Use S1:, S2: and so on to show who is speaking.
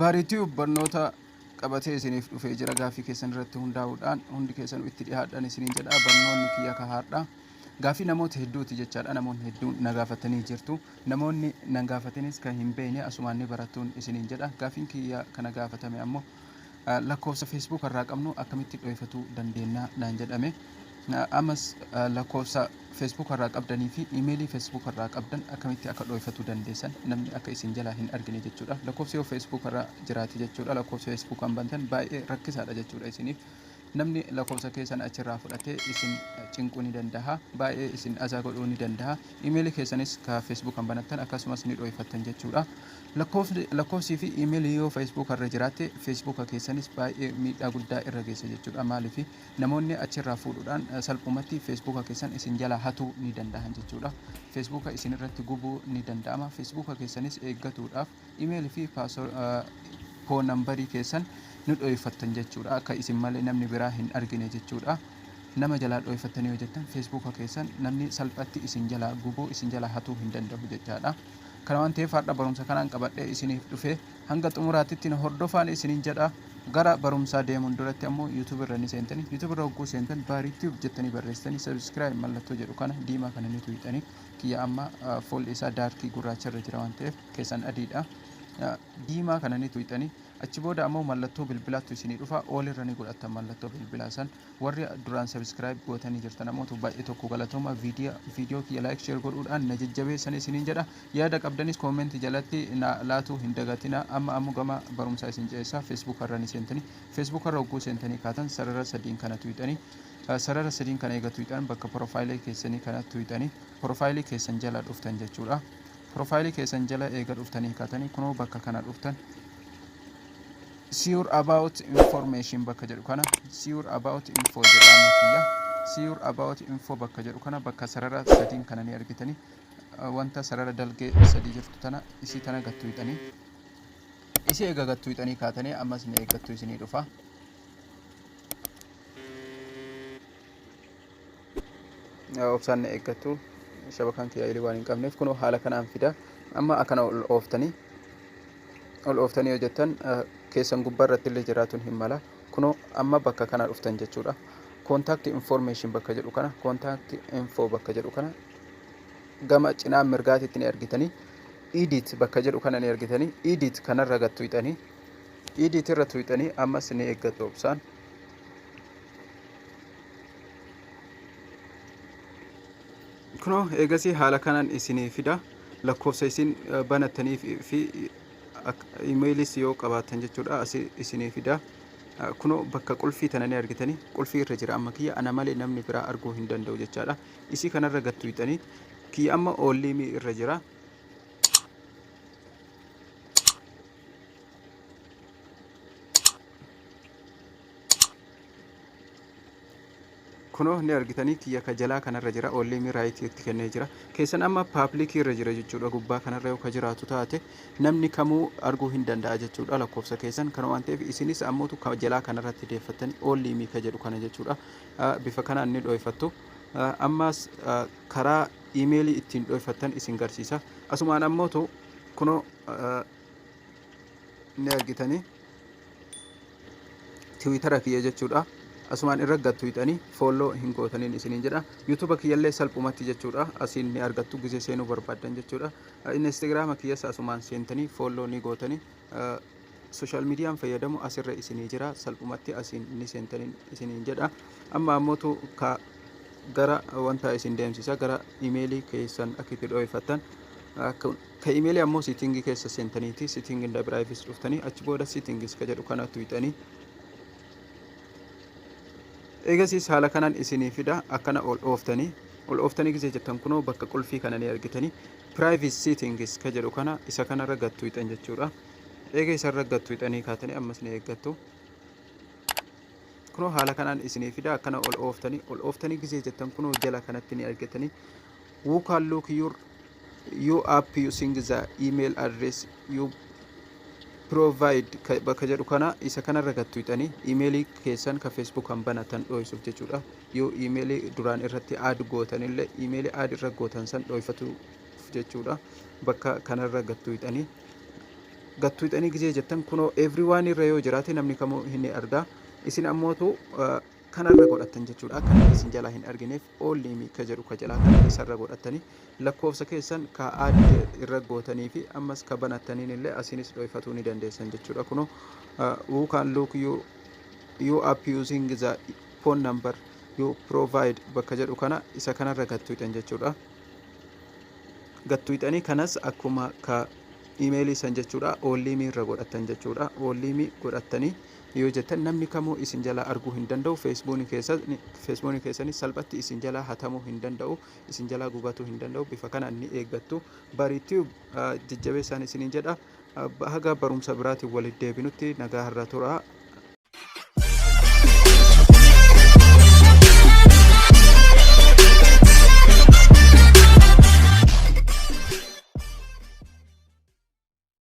S1: baariitii barnoota qabatee isiniif dhufee jira gaafii keessan irratti hundaa'uudhaan hundi keessan itti dhiyaadhaan isiniin jedha barnoonni kiyya kahaadha gaafii namoota hedduuti jechaadha namoonni hedduun nagaafatanii jirtu namoonni nagaafatanis kan hin beekne asumaanni baratuun isiniin jedha gaafiin kiyya kana gaafatame ammoo lakkoofsa Facebook irraa qabnu akkamitti dhoyfatuu dandeenya naan jedhame amas lakkoofsa Facebook irraa qabdanii fi emailii Facebook irraa qabdan akkamitti akka dhoyfatuu dandeessan namni akka isin jalaa hin argine jechuudha lakkoofsi Facebook irraa jiraati jechuudha lakkoofsa Facebook kan bantan baay'ee rakkisaadha jechuudha isiniif namni lakkoofsa keessan achirraa fudhatee isin cinquu ni danda'a baay'ee isin azaa godhuu ni danda'a emailii keessanis ka Facebook kan banattan akkasumas ni dhoyfattan jechuudha lakkoofsi fi emailii yoo Facebook irra jiraate Facebook keessanis baay'ee miidhaa guddaa irra geessa jechuudha maaliif namoonni achirraa fuudhuudhaan salphumatti Facebook keessan isin jalaa hatuu ni danda'an jechuudha Facebook isin irratti gubuu ni danda'ama Facebook keessanis eeggatuudhaaf emailii fi phone numberii keessan nu dhoyfattan jechuudha akka isin malee namni biraa hin argine jechuudha nama jalaa dhoyfattanii yoo jettan Facebook keessan namni salphatti isin jalaa gubuu isin jalaa hatuu hin danda'u jechaadha kana waan ta'eef har'a barumsa kanaan qabadhee isiniif dhufe hanga xumuraatitti na hordofaan isiniin jedha gara barumsaa deemuun duratti ammoo YouTube irra ni seentanii YouTube irra hogguu seentan baariitti jettanii barreessanii subscribe mallattoo jedhu kana diimaa kana ni tuqxanii kiyya amma foolli isaa daarkii gurraacha irra jira waan ta'eef keessan adiidha diimaa kana ni tuqxanii achi booda ammoo mallattoo bilbilaatu isinii dhufa ol irra ni godhattan mallattoo bilbilaa san warri duraan subscribe gootanii jirtan ammoo baay'ee tokko galatooma viidiyoo kiyya like share godhuudhaan na jajjabeessan isiniin jedha yaada qabdanis comment jalatti na laatu hin dagatina amma gama barumsaa isin ceessa Facebook irra ni seentanii Facebook irra hogguu seentanii kaatan sarara sadiin kana tuqxanii sarara sadiin kana eega tuqxan bakka profaayilii keessanii kana tuqxanii profaayilii keessan jala dhuftan jechuudha profaayilii keessan jala eega dhuftanii kaatanii kunoo bakka kana dhuftan sure about information bakka jedhu kana sure about info jedhamu kiyya sure about info bakka jedhu kana bakka sarara sadiin kana ni argitanii wanta sarara dalgee sadii jirtu tana isii tana gattuutanii isii eega gattuutanii kaatanii ammas ni eeggattu isinii dhufa obsaan ni eeggattu shabakaan kiyya ilii waan hin qabneef kunoo haala kanaan fida amma akkana ol ooftanii yoo jettan keessan gubbaa irratti illee jiraatuun hin mala kunoo amma bakka kana dhuftan jechuudha contact information bakka jedhu kana contact info bakka jedhu kana gama cinaa mirgaatitti ni argitanii edit bakka jedhu kana ni argitanii edit kanarra gattuutanii edit irra tuutanii ammas ni eeggattu obsaan kunoo eegasii haala kanaan isinii fida lakkoofsa isin banattanii fi emailiis yoo qabaatan jechuudha isinii fida kunoo bakka qulfii tana ni argitanii qulfii irra jira amma kiyya ana malee namni biraa arguu hin danda'u jechaadha isii kanarra gattuutanii kiyya amma oolliimii irra jira kunoo ni argitanii kiyya ka jalaa kanarra jira oolliimii raayitiitti kennee jira keessan amma paablikii irra jira jechuudha gubbaa kanarra yoo ka jiraatu taate namni kamuu arguu hin danda'a jechuudha lakkoofsa keessan kana waan ta'eef isinis ammootu ka jalaa kanarratti deeffattanii oolliimii ka jedhu kana jechuudha bifa kanaan ni dhoyfattu ammas karaa imeelii ittiin dhoyfattan isin garsiisa asumaan ammootu kunoo ni argitanii tiwiitara kiyya jechuudha asumaan irra gattuutanii follow hin gootaniin isiniin jedha YouTube kiyyallee salphumatti jechuudha asiin ni argattu gisee seenuu barbaadan jechuudha Instagram kiyyas asumaan seentanii follow ni gootanii social media fayyadamu asirra isinii jira salphumatti asiin ni seentaniin isiniin jedha amma ammootu ka gara wanta isin deemsisa gara emailii keessan akka dhoyfattan ka emailii ammoo settingii keessa seentaniiti settingii inda biraayifis dhuftanii achi booda settingis ka jedhu kana tuqxanii eegasiis haala kanaan isinii fida akkana ol ooftanii gisee jettan kunoo bakka qulfii kana ni argitanii private settings ka jedhu kana isa kanarra gattuutan jechuudha eega isarra gattuutanii kaatanii ammas ni eeggattu kunoo haala kanaan isinii fida akkana ol ooftanii gisee jettan kunoo jala kanatti ni argitanii who can look your app using the email address you provide bakka jedhu kana isa kanarra gattuutanii emailii keessan ka Facebook kan banatan dhoysuuf jechuudha yoo emailii duraan irratti add gootanillee emailii add irra gootan san dhoyfatu jechuudha bakka kanarra gattuutanii gattuudhanii gizee jettan kunoo everyone irra yoo jiraate namni kamuu hin argaa isin ammootu kanarra godhatan jechuudha akka isin jalaa hin argineef oolliimi ka jedhu ka jalaa kan isarra godhatanii lakkoofsa keessan ka aadde irra gootanii fi ammas ka banattaniin illee asinis dhoyfatuu ni dandeessan jechuudha kunoo who can look you up using the phone number you provide bakka jedhu kana isa kanarra gattuudhan jechuudha gattuudhanii kanas akkuma ka emailii san jechuudha oolliimii irra godhatan jechuudha oolliimii godhatanii yoo jettan namni kamuu isin jalaa arguu hin danda'u feesbuukii keessanii salphatti isin jalaa hatamuu hin danda'u isin jalaa gubatuu hin danda'u bifa kanaan ni eeggattu bariitii jajjabeessaan isiniin jedha haga barumsa biraatiin walitti deebinutti nagaa har'a tura